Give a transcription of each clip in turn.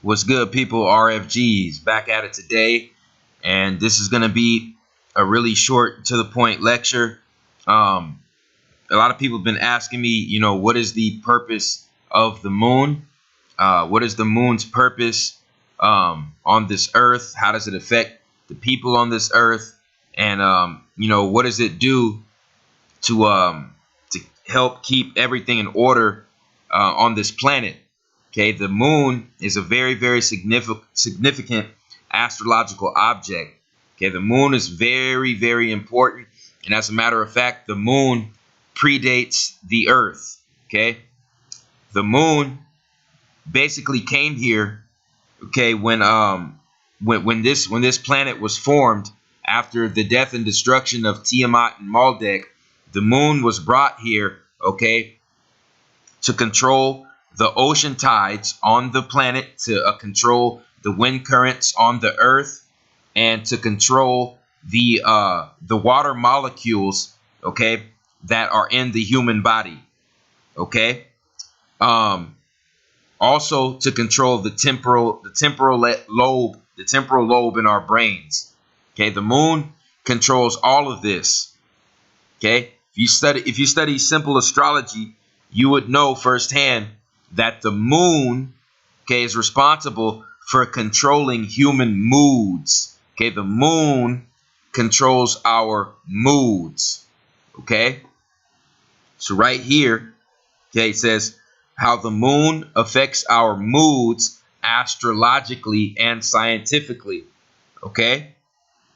What's good, people? RFGs back at it today, and this is going to be a really short, to the point lecture. A lot of people have been asking me, what is the purpose of the moon? What is the moon's purpose on this earth? How does it affect the people on this earth? And what does it do to help keep everything in order on this planet? Okay, the moon is a very, very significant astrological object. Okay, the moon is very, very important. And as a matter of fact, the moon predates the earth. Okay, the moon basically came here, okay, when this planet was formed after the death and destruction of Tiamat and Maldek. The moon was brought here, okay, to control the ocean tides on the planet, to control the wind currents on the earth, and to control the water molecules, okay, that are in the human body, okay. Also to control the temporal lobe in our brains. Okay, the moon controls all of this. Okay, if you study simple astrology, you would know firsthand that the moon, okay, is responsible for controlling human moods. Okay, the moon controls our moods. Okay, so right here, okay, it says how the moon affects our moods astrologically and scientifically. Okay,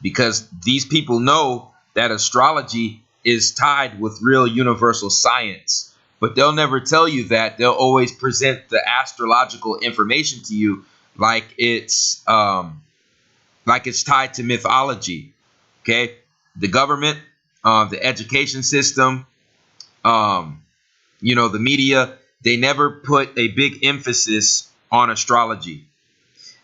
because these people know that astrology is tied with real universal science, but they'll never tell you that. They'll always present the astrological information to you like it's tied to mythology. Okay, the government, the education system, the media, they never put a big emphasis on astrology.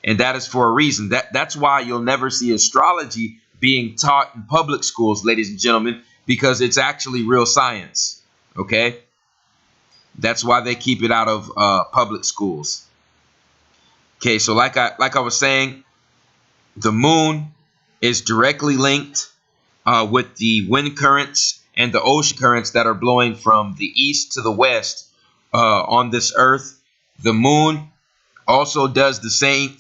And that is for a reason. That's why you'll never see astrology being taught in public schools, ladies and gentlemen, because it's actually real science. Okay? That's why they keep it out of public schools. Okay, so like I was saying, the moon is directly linked with the wind currents and the ocean currents that are blowing from the east to the west on this earth. The moon also does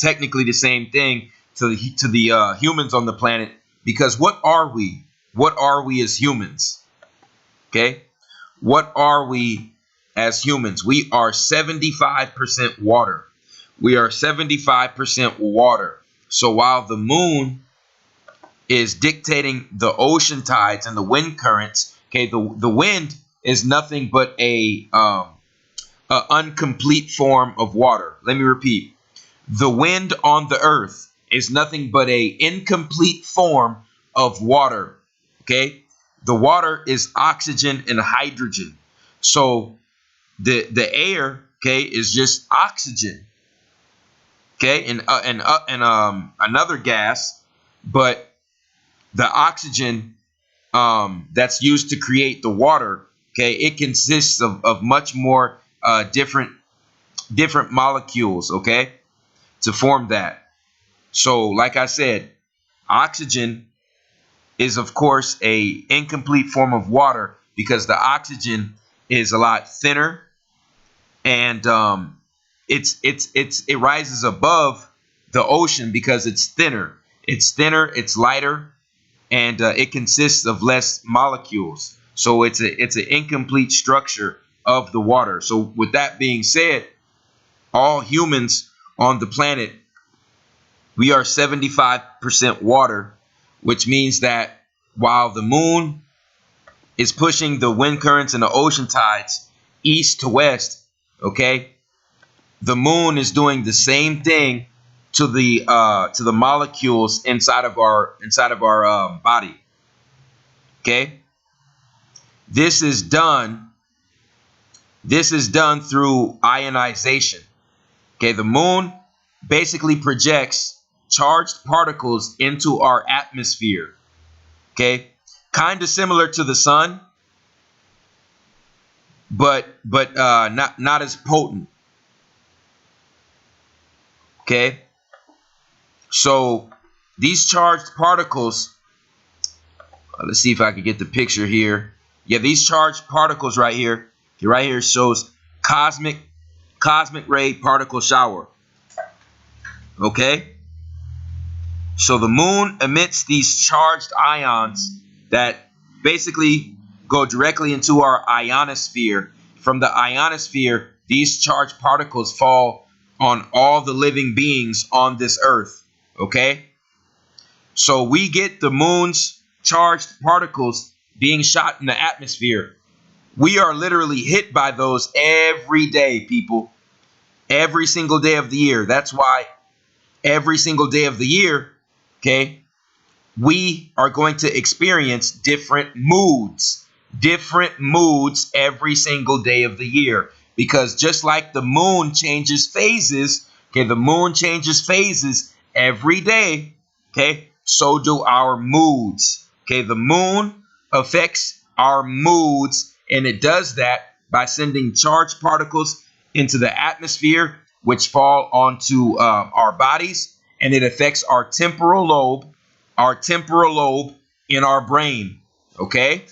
technically the same thing to the humans on the planet, because what are we? What are we as humans? Okay, what are we as humans? We are 75% water. We are 75% water. So while the moon is dictating the ocean tides and the wind currents, okay, the wind is nothing but a incomplete form of water. Let me repeat. The wind on the earth is nothing but a incomplete form of water. Okay? The water is oxygen and hydrogen. So the air, okay, is just oxygen. Okay? And another gas, but the oxygen that's used to create the water, okay, it consists of much more different molecules, okay, to form that. So like I said, oxygen is of course a incomplete form of water because the oxygen is a lot thinner, and it rises above the ocean because it's thinner, it's lighter, and it consists of less molecules. So it's an incomplete structure of the water. So with that being said, all humans on the planet, we are 75% water, which means that while the moon is pushing the wind currents and the ocean tides east to west, okay, the moon is doing the same thing to the molecules inside of our body. Okay, this is done through ionization. Okay, the moon basically projects charged particles into our atmosphere. Okay, kind of similar to the sun, but not as potent. Okay. So these charged particles, let's see if I can get the picture here. Yeah, these charged particles right here shows cosmic ray particle shower. Okay. So the moon emits these charged ions that basically go directly into our ionosphere. From the ionosphere, these charged particles fall on all the living beings on this earth. Okay? So we get the moon's charged particles being shot in the atmosphere. We are literally hit by those every day, people. Every single day of the year. That's why every single day of the year, okay, we are going to experience different moods every single day of the year. Because just like the moon changes phases, okay, the moon changes phases every day, okay, so do our moods. Okay, the moon affects our moods, and it does that by sending charged particles into the atmosphere, which fall onto our bodies, and it affects our temporal lobe in our brain. Okay?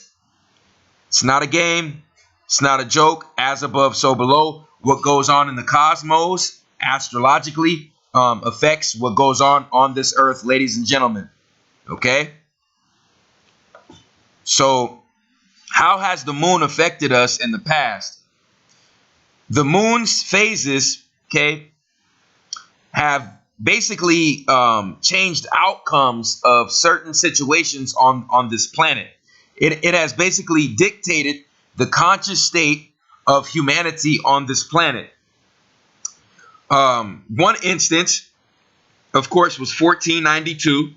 It's not a game. It's not a joke. As above, so below. What goes on in the cosmos, astrologically, affects what goes on this earth, ladies and gentlemen. Okay? So, how has the moon affected us in the past? The moon's phases, okay, have basically changed outcomes of certain situations on this planet. It has basically dictated the conscious state of humanity on this planet. One instance, of course, was 1492.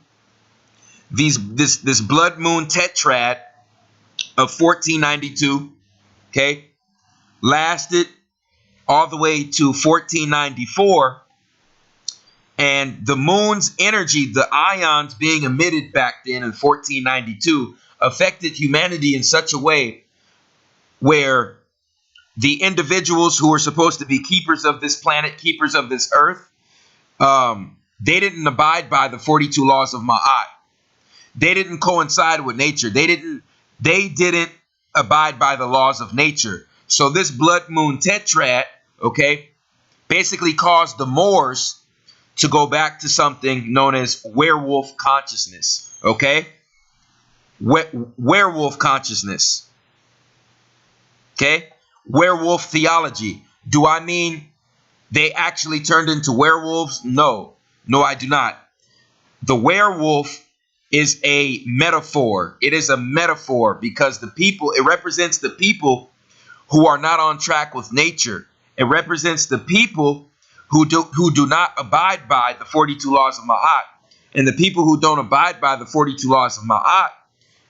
This blood moon tetrad of 1492, okay, lasted all the way to 1494. And the moon's energy, the ions being emitted back then in 1492, affected humanity in such a way where the individuals who were supposed to be keepers of this planet, keepers of this earth, they didn't abide by the 42 laws of Ma'at. They didn't coincide with nature. They didn't abide by the laws of nature. So this blood moon tetrad, okay, basically caused the Moors to go back to something known as werewolf consciousness. Okay? Werewolf consciousness. Okay? Werewolf theology. Do I mean they actually turned into werewolves? No. No, I do not. The werewolf is a metaphor. It is a metaphor because it represents the people who are not on track with nature. It represents the people who do not abide by the 42 laws of Ma'at. And the people who don't abide by the 42 laws of Ma'at,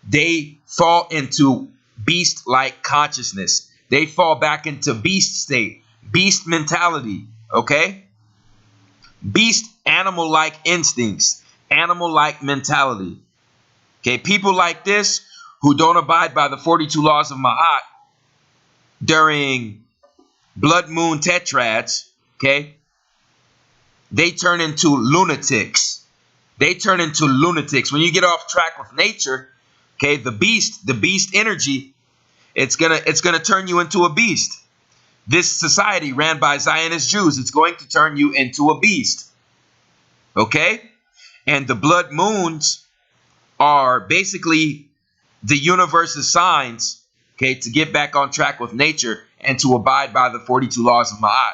they fall into beast-like consciousness. They fall back into beast state, beast mentality, okay? Beast, animal-like instincts, animal-like mentality. Okay, people like this who don't abide by the 42 laws of Ma'at during blood moon tetrads, okay, they turn into lunatics. They turn into lunatics. When you get off track with nature, okay, the beast energy, it's gonna turn you into a beast. This society ran by Zionist Jews, it's going to turn you into a beast. Okay? And the blood moons are basically the universe's signs, okay, to get back on track with nature and to abide by the 42 laws of Ma'at.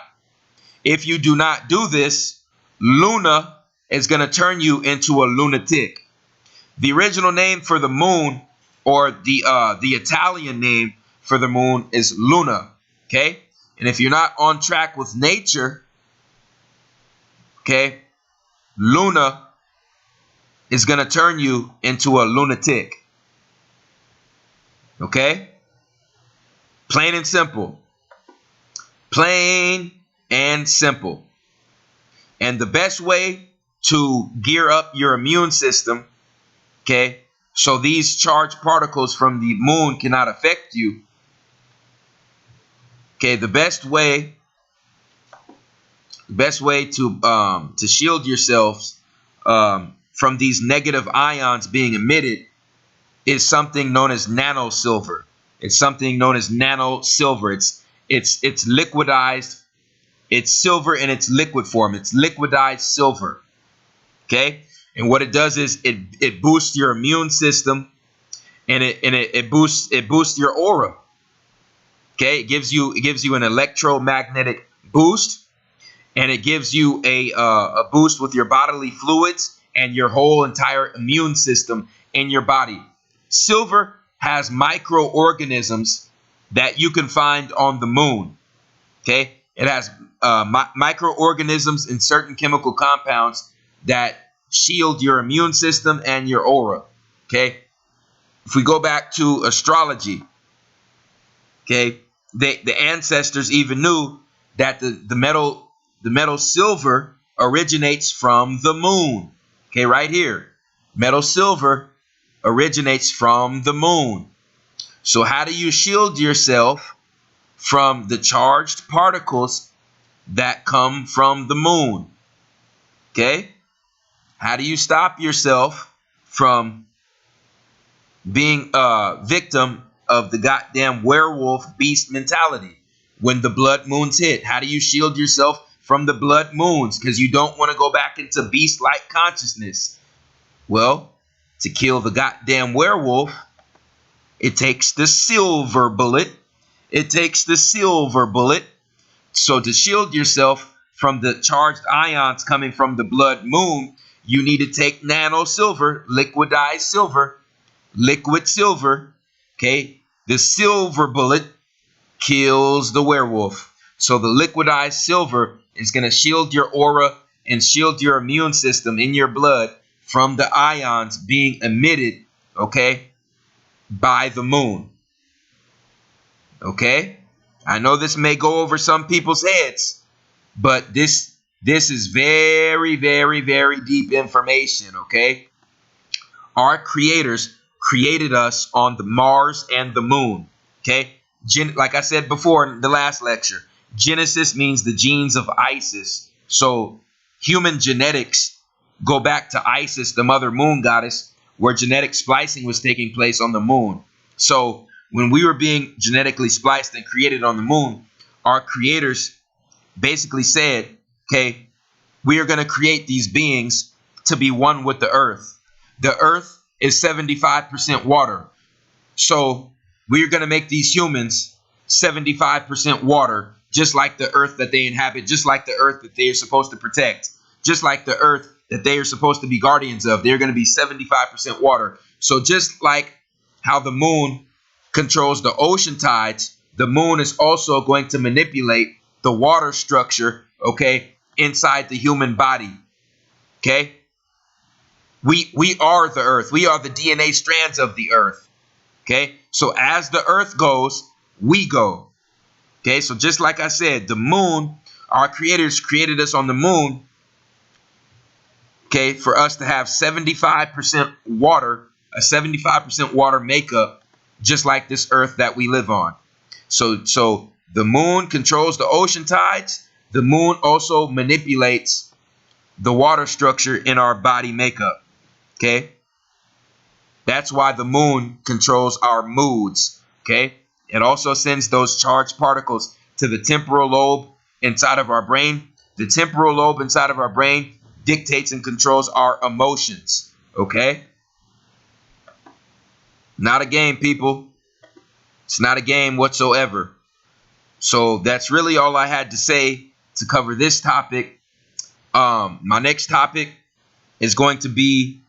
If you do not do this, Luna is going to turn you into a lunatic. The original name for the moon, or the Italian name for the moon, is Luna. Okay? And if you're not on track with nature, okay, Luna is going to turn you into a lunatic. Okay? Plain and simple. Plain and simple. And the best way to gear up your immune system, okay, so these charged particles from the moon cannot affect you, okay, the best way, best way to shield yourselves from these negative ions being emitted is something known as nano silver. It's something known as nano silver. It's liquidized. It's silver in its liquid form. It's liquidized silver. Okay, and what it does is it boosts your immune system, and it boosts your aura. Okay, it gives you an electromagnetic boost, and it gives you a boost with your bodily fluids and your whole entire immune system in your body. Silver has microorganisms that you can find on the moon. Okay, it has microorganisms and certain chemical compounds that shield your immune system and your aura. Okay, if we go back to astrology, okay, the ancestors even knew that the metal silver originates from the moon. Okay, right here, metal silver originates from the moon. So how do you shield yourself from the charged particles that come from the moon? Okay, how do you stop yourself from being a victim of the goddamn werewolf beast mentality when the blood moons hit? How do you shield yourself from the blood moons? Because you don't want to go back into beast-like consciousness. Well, to kill the goddamn werewolf, it takes the silver bullet. It takes the silver bullet. So to shield yourself from the charged ions coming from the blood moon, you need to take nano silver, liquidized silver, liquid silver. Okay, the silver bullet kills the werewolf. So the liquidized silver is going to shield your aura and shield your immune system in your blood from the ions being emitted, okay, by the moon. Okay, I know this may go over some people's heads, but this is very, very, very deep information. Okay, our creators created us on the Mars and the moon. Okay, like I said before in the last lecture, Genesis means the genes of Isis. So human genetics go back to Isis, the mother moon goddess, where genetic splicing was taking place on the moon. So when we were being genetically spliced and created on the moon, our creators basically said, okay, we are going to create these beings to be one with the earth. The earth is 75% water. So we're going to make these humans 75% water, just like the earth that they inhabit, just like the earth that they are supposed to protect, just like the earth that they are supposed to be guardians of. They're going to be 75% water. So just like how the moon controls the ocean tides, the moon is also going to manipulate the water structure, okay, inside the human body. Okay? We are the earth. We are the DNA strands of the earth. Okay? So as the earth goes, we go. Okay? So just like I said, the moon, our creators created us on the moon, okay, for us to have 75% water, a 75% water makeup, just like this earth that we live on. So the moon controls the ocean tides. The moon also manipulates the water structure in our body makeup. Okay? That's why the moon controls our moods. Okay? It also sends those charged particles to the temporal lobe inside of our brain. The temporal lobe inside of our brain dictates and controls our emotions. Okay? Not a game, people. It's not a game whatsoever. So that's really all I had to say to cover this topic. My next topic is going to be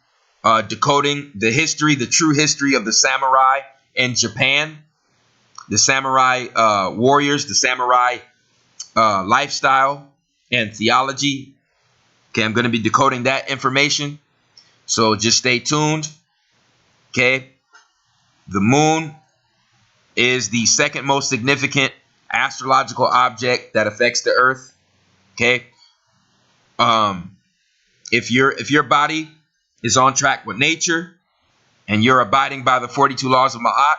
decoding the history, the true history of the samurai in Japan, the samurai warriors, the samurai lifestyle and theology. Okay, I'm going to be decoding that information. So just stay tuned. Okay, the moon is the second most significant astrological object that affects the earth. Okay, if your body is on track with nature and you're abiding by the 42 laws of Ma'at,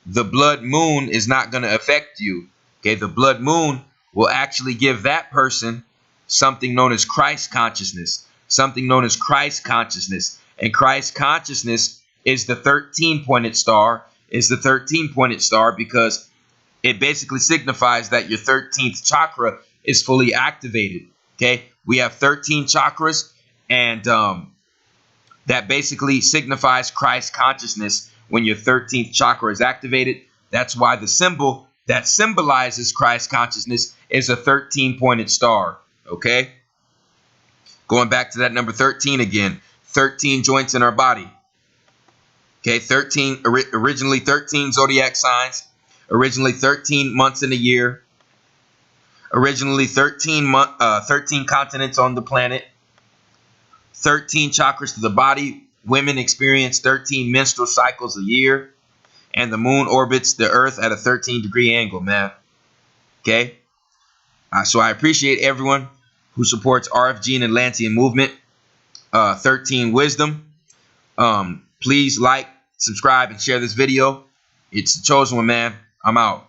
the blood moon is not going to affect you. Okay, the blood moon will actually give that person something known as Christ consciousness. Something known as Christ consciousness. And Christ consciousness is the 13-pointed star, because it basically signifies that your 13th chakra is fully activated. Okay, we have 13 chakras, and that basically signifies Christ consciousness when your 13th chakra is activated. That's why the symbol that symbolizes Christ consciousness is a 13-pointed star. Okay, going back to that number 13 again, 13 joints in our body. Okay, 13, originally 13 zodiac signs, originally 13 months in a year, originally 13 continents on the planet, 13 chakras to the body. Women experience 13 menstrual cycles a year, and the moon orbits the earth at a 13-degree angle, man. Okay, so I appreciate everyone who supports RFG and Atlantean movement, 13 wisdom. Please like, subscribe, and share this video. It's the chosen one, man. I'm out.